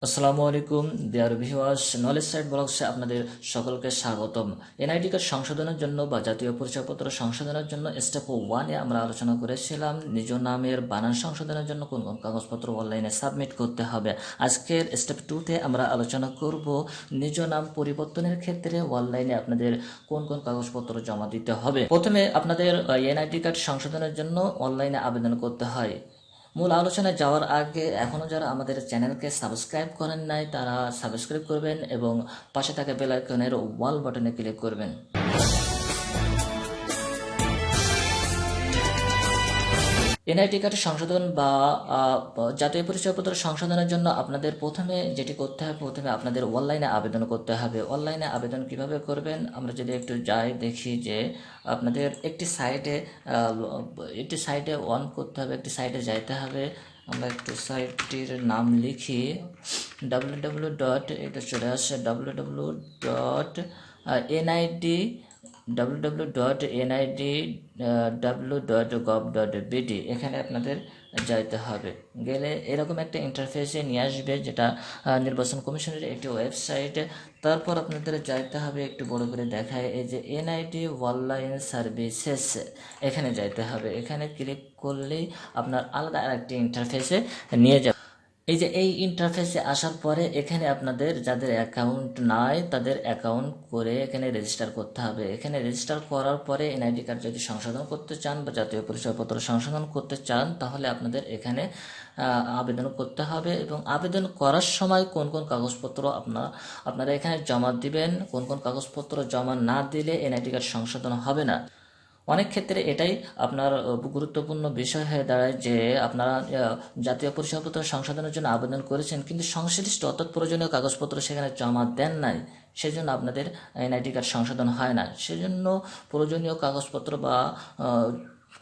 আসসালামু আলাইকুম dear viewers, knowledge site ব্লগসে আপনাদের সকলকে স্বাগতম। এনআইডি কার্ড সংশোধনের জন্য বা জাতীয় পরিচয়পত্র সংশোধনের জন্য স্টেপ 1-এ আমরা আলোচনা করেছিলাম নিজ নামের বানান সংশোধনের জন্য কোন কোন কাগজপত্র অনলাইনে সাবমিট করতে হবে। আজকের স্টেপ 2-তে আমরা আলোচনা করব নিজ নাম পরিবর্তনের ক্ষেত্রে অনলাইনে আপনাদের কোন কোন কাগজপত্র জমা দিতে হবে। প্রথমে আপনাদের এনআইডি কার্ড সংশোধনের জন্য অনলাইনে আবেদন করতে হয়। মূল আলোচনায় যাওয়ার আগে এখনও যারা আমাদের চ্যানেলকে সাবস্ক্রাইব করেন নাই তারা সাবস্ক্রাইব করবেন এবং পাশে থাকা বেল আইকনের অল বাটনে ক্লিক করবেন। এনআইডি কার্ড সংশোধন বা জাতীয় পরিচয়পত্র সংশোধনের জন্য আপনাদের প্রথমে যেটি করতে হবে, প্রথমে আপনাদের অনলাইনে আবেদন করতে হবে। অনলাইনে আবেদন কিভাবে করবেন আমরা যদি একটু যাই দেখি যে আপনাদের একটি সাইটে অন করতে হবে, একটি সাইটে যাইতে হবে। আমরা একটু সাইটটির নাম লিখি www. এটা চলে আসে www.nid www.nidw.gov.bd। এখানে আপনাদের যাইতে হবে। গেলে এরকম একটা ইন্টারফেসে নিয়ে আসবে, যেটা নির্বাচন কমিশনের একটি ওয়েবসাইট। তারপর আপনাদের যাইতে হবে, একটু বড় করে দেখায়, এই যে এনআইডি অনলাইন সার্ভিসেস, এখানে যাইতে হবে। এখানে ক্লিক করলেই আপনার আলাদা আরেকটি ইন্টারফেসে নিয়ে যাবে। এই যে এই ইন্টারফেসে আসার পরে এখানে আপনাদের যাদের অ্যাকাউন্ট নাই তাদের অ্যাকাউন্ট করে এখানে রেজিস্টার করতে হবে। এখানে রেজিস্টার করার পরে এনআইডি কার্ড যদি সংশোধন করতে চান বা জাতীয় পরিচয়পত্র সংশোধন করতে চান তাহলে আপনাদের এখানে আবেদন করতে হবে। এবং আবেদন করার সময় কোন কোন কাগজপত্র আপনারা এখানে জমা দিবেন, কোন কোন কাগজপত্র জমা না দিলে এনআইডি কার্ড সংশোধন হবে না। অনেক ক্ষেত্রে এটাই আপনার গুরুত্বপূর্ণ বিষয় হয়ে দাঁড়ায় যে আপনারা জাতীয় পরিচয়পত্র সংশোধনের জন্য আবেদন করেছেন কিন্তু সংশ্লিষ্ট অর্থাৎ প্রয়োজনীয় কাগজপত্র সেখানে জমা দেন নাই, সেজন্য আপনাদের এনআইডি কার্ড সংশোধন হয় না। সেজন্য প্রয়োজনীয় কাগজপত্র বা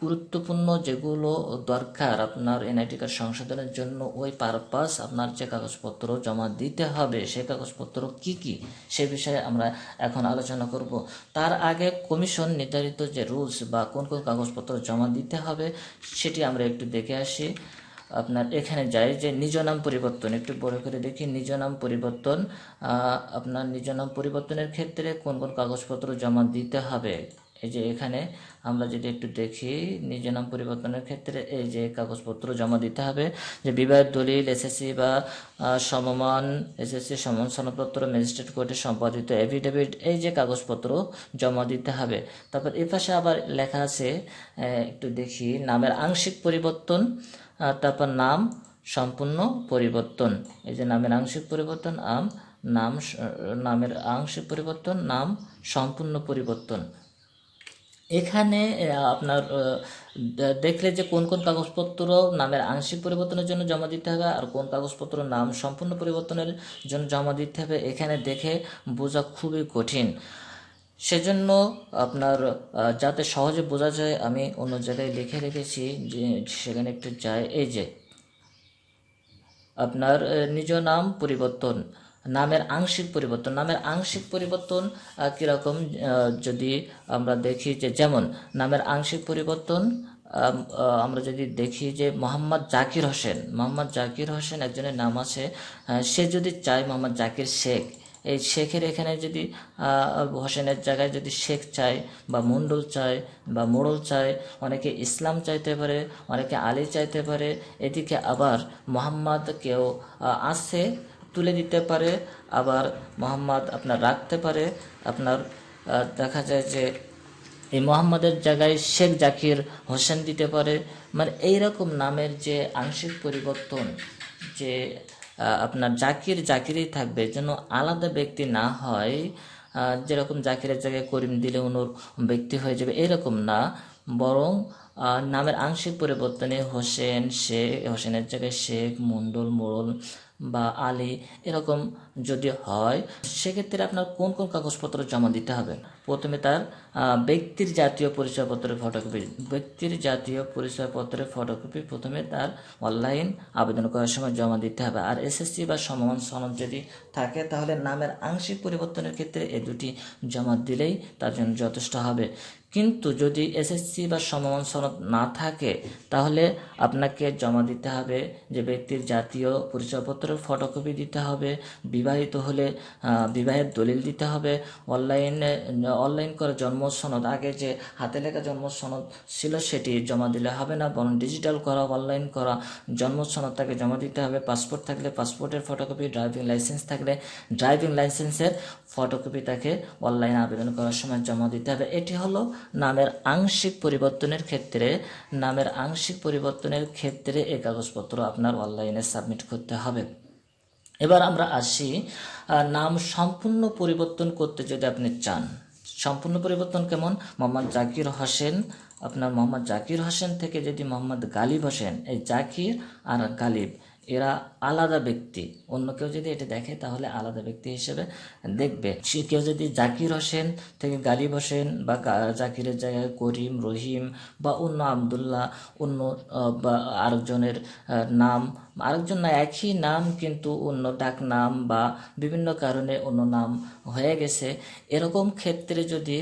গুরুত্বপূর্ণ যেগুলো দরকার আপনার এনআইডি কার্ড সংশোধনের জন্য, ওই পারপাস আপনার যে কাগজপত্র জমা দিতে হবে সেই কাগজপত্র কি কি সে বিষয়ে আমরা এখন আলোচনা করব। তার আগে কমিশন নির্ধারিত যে রুলস বা কোন কোন কাগজপত্র জমা দিতে হবে সেটি আমরা একটু দেখে আসি। আপনার এখানে যাই যে নিজ নাম পরিবর্তন, একটু বড় করে দেখি নিজ নাম পরিবর্তন। আপনার নিজ নাম পরিবর্তনের ক্ষেত্রে কোন কোন কাগজপত্র জমা দিতে হবে, এই যে এখানে আমরা যদি একটু দেখি নিজ নাম পরিবর্তনের ক্ষেত্রে এই যে কাগজপত্র জমা দিতে হবে, যে বিবাহের দলিল, এসএসসি বা সমমান, এসএসসি সমান সনদপত্র, ম্যাজিস্ট্রেট কোর্টে সম্পাদিত এফিডেভিট, এই যে কাগজপত্র জমা দিতে হবে। তারপর এ পাশে আবার লেখা আছে, একটু দেখি, নামের আংশিক পরিবর্তন, তারপর নাম সম্পূর্ণ পরিবর্তন, এই যে নামের আংশিক পরিবর্তন, নামের আংশিক পরিবর্তন, নাম সম্পূর্ণ পরিবর্তন। এখানে আপনার দেখলে যে কোন কোন কাগজপত্র নামের আংশিক পরিবর্তনের জন্য জমা দিতে হবে আর কোন কাগজপত্র নাম সম্পূর্ণ পরিবর্তনের জন্য জমা দিতে হবে, এখানে দেখে বোঝা খুবই কঠিন। সেজন্য আপনার যাতে সহজে বোঝা যায় আমি অন্য জায়গায় লিখে রেখেছি, যে সেখানে একটু যাই। এই যে আপনার নিজ নাম পরিবর্তন, নামের আংশিক পরিবর্তন, নামের আংশিক পরিবর্তন কীরকম যদি আমরা দেখি, যে যেমন নামের আংশিক পরিবর্তন আমরা যদি দেখি যে মোহাম্মদ জাকির হোসেন একজনের নাম আছে, সে যদি চায় মোহাম্মদ জাকির শেখ, এই শেখের এখানে যদি হোসেনের জায়গায় যদি শেখ চায় বা মণ্ডল চায় বা মোড়ল চায়, অনেকে ইসলাম চাইতে পারে, অনেকে আলী চাইতে পারে, এদিকে আবার মোহাম্মদ কেউ আছে তুলে দিতে পারে, আবার মোহাম্মদ আপনার রাখতে পারে। আপনার দেখা যায় যে এই মোহাম্মদের জায়গায় শেখ জাকির হোসেন দিতে পারে। মানে এইরকম নামের যে আংশিক পরিবর্তন, যে আপনার জাকিরই থাকবে, যেন আলাদা ব্যক্তি না হয়। যেরকম জাকিরের জায়গায় করিম দিলে অন্য ব্যক্তি হয়ে যাবে, এরকম না, বরং নামের আংশিক পরিবর্তনে হোসেনের জায়গায় শেখ, মণ্ডল, মোড়ল বা আলী এরকম যদি হয়, সেক্ষেত্রে আপনার কোন কোন কাগজপত্র জমা দিতে হবে। প্রথমে তার ব্যক্তির জাতীয় পরিচয়পত্রের ফটোকপি প্রথমে তার অনলাইন আবেদন করার সময় জমা দিতে হবে। আর এসএসসি বা সমমান সনদ যদি থাকে তাহলে নামের আংশিক পরিবর্তনের ক্ষেত্রে এই দুটি জমা দিলেই তার জন্য যথেষ্ট হবে। কিন্তু যদি এসএসসি বা সমমান সনদ না থাকে তাহলে আপনাকে জমা দিতে হবে যে ব্যক্তির জাতীয় পরিচয়পত্রের ফটোকপি দিতে হবে, বিবাহিত হলে বিবাহের দলিল দিতে হবে, অনলাইন করা জন্ম সনদ, আগে যে হাতে লেখা জন্ম সনদ ছিল সেটি জমা দিলে হবে না, বরং ডিজিটাল করা অনলাইন করা জন্ম সনদ তাকে জমা দিতে হবে। পাসপোর্ট থাকলে পাসপোর্টের ফটোকপি, ড্রাইভিং লাইসেন্স থাকলে ড্রাইভিং লাইসেন্সের ফটোকপি তাকে অনলাইনে আবেদন করার সময় জমা দিতে হবে। এটি হলো নামের আংশিক পরিবর্তনের ক্ষেত্রে এই কাগজপত্র আপনার অনলাইনে সাবমিট করতে হবে। এবার আমরা আসি নাম সম্পূর্ণ পরিবর্তন করতে যদি আপনি চান। সম্পূর্ণ পরিবর্তন কেমন? মোহাম্মদ জাকির হোসেন, আপনার মোহাম্মদ জাকির হোসেন থেকে যদি মোহাম্মদ গালিব হোসেন, এই জাকির আর গালিব এরা আলাদা ব্যক্তি, অন্য কেউ যদি এটা দেখে তাহলে আলাদা ব্যক্তি হিসেবে দেখবে। সে কেউ যদি জাকির হোসেন থেকে গালিব হোসেন বা জাকিরের জায়গায় করিম, রহিম বা অন্য আবদুল্লাহ, অন্য বা আরেকজনের নাম, আরেকজন না একই নাম কিন্তু অন্য ডাক নাম বা বিভিন্ন কারণে অন্য নাম হয়ে গেছে, এরকম ক্ষেত্রে যদি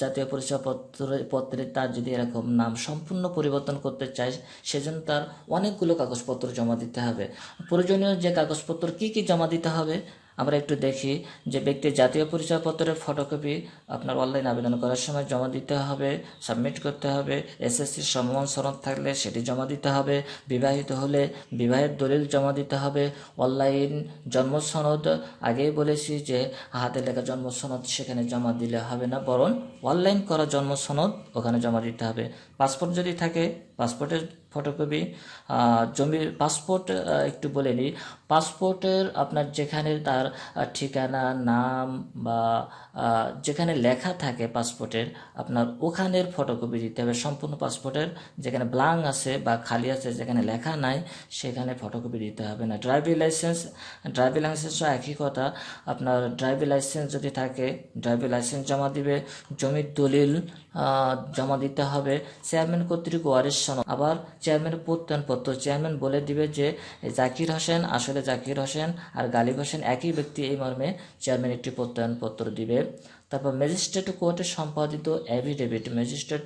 জাতীয় পরিচয়পত্রে তার যদি এরকম নাম সম্পূর্ণ পরিবর্তন করতে চায়, সেজন্য তার অনেকগুলো কাগজপত্র জমা দিতে হবে। প্রয়োজনীয় যে কাগজপত্র কি কি জমা দিতে হবে আমরা একটু দেখি। যে ব্যক্তির জাতীয় পরিচয়পত্রের ফটোকপি আপনার অনলাইন আবেদন করার সময় জমা দিতে হবে, সাবমিট করতে হবে। এসএসসির সমমান সনদ থাকলে সেটি জমা দিতে হবে। বিবাহিত হলে বিবাহের দলিল জমা দিতে হবে। অনলাইন জন্ম সনদ, আগেই বলেছি যে হাতে লেখা জন্ম সনদ সেখানে জমা দিলে হবে না, বরং অনলাইন করা জন্ম সনদ ওখানে জমা দিতে হবে। পাসপোর্ট যদি থাকে পাসপোর্টের ফটোকপি, জমির পাসপোর্ট একটু বলে নিই। পাসপোর্টের আপনার যেখানে তার ঠিকানা, নাম বা যেখানে লেখা থাকে পাসপোর্টের আপনার ওখানের ফটোকপি দিতে হবে। সম্পূর্ণ পাসপোর্টের যেখানে ব্লাঙ্ক আছে বা খালি আছে, যেখানে লেখা নাই সেখানে ফটোকপি দিতে হবে না। ড্রাইভিং লাইসেন্সও একই কথা। আপনার ড্রাইভিং লাইসেন্স যদি থাকে ড্রাইভিং লাইসেন্স জমা দিবে। জমির দলিল জমা দিতে হবে। চেয়ারম্যান কর্তৃক ওয়ারিশ সনদ, আবার চেয়ারম্যানের প্রত্যয়নপত্র, চেয়ারম্যান বলে দিবে যে জাকির হোসেন আসলে জাকির হোসেন আর গালিব হোসেন একই ব্যক্তি, এই মর্মে চেয়ারম্যান একটি প্রত্যয়নপত্র দিবে। তারপর ম্যাজিস্ট্রেট কোর্টে সম্পাদিত অ্যাফিডেভিট, ম্যাজিস্ট্রেট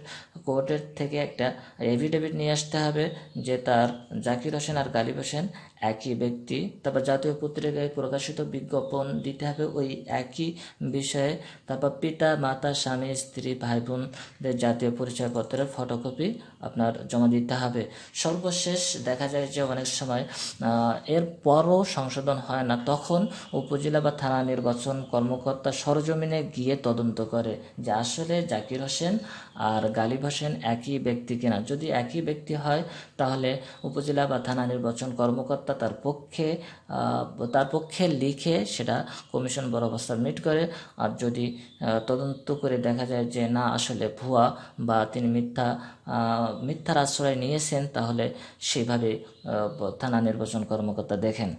কোর্টের থেকে একটা অ্যাফিডেভিট নিয়ে আসতে হবে যে তার জাকির হোসেন আর গালিব হোসেন একই ব্যক্তি। তারপর জাতীয় পত্রিকায় প্রকাশিত বিজ্ঞাপন দিতে হবে ওই একই বিষয়ে। তারপর পিতা, মাতা, স্বামী, স্ত্রী, ভাই বোনদের জাতীয় পরিচয়পত্রের ফটোকপি আপনার জমা দিতে হবে। সর্বশেষ দেখা যায় যে অনেক সময় এর পরও সংশোধন হয় না, তখন উপজেলা বা থানা নির্বাচন কর্মকর্তা সরজমিনে গিয়ে তদন্ত করে যে আসলে জাকির হোসেন আর গালিব হোসেন একই ব্যক্তি কিনা। যদি একই ব্যক্তি হয় তাহলে উপজেলা বা থানা নির্বাচন কর্মকর্তা তার পক্ষে লিখে সেটা কমিশন বরাবর সাবমিট করে। আর যদি তদন্ত করে দেখা যায় যে না আসলে ভুয়া বা তিনি মিথ্যার আশ্রয় নিয়েছেন, তাহলে সেভাবে থানা নির্বাচন কর্মকর্তা দেখেন।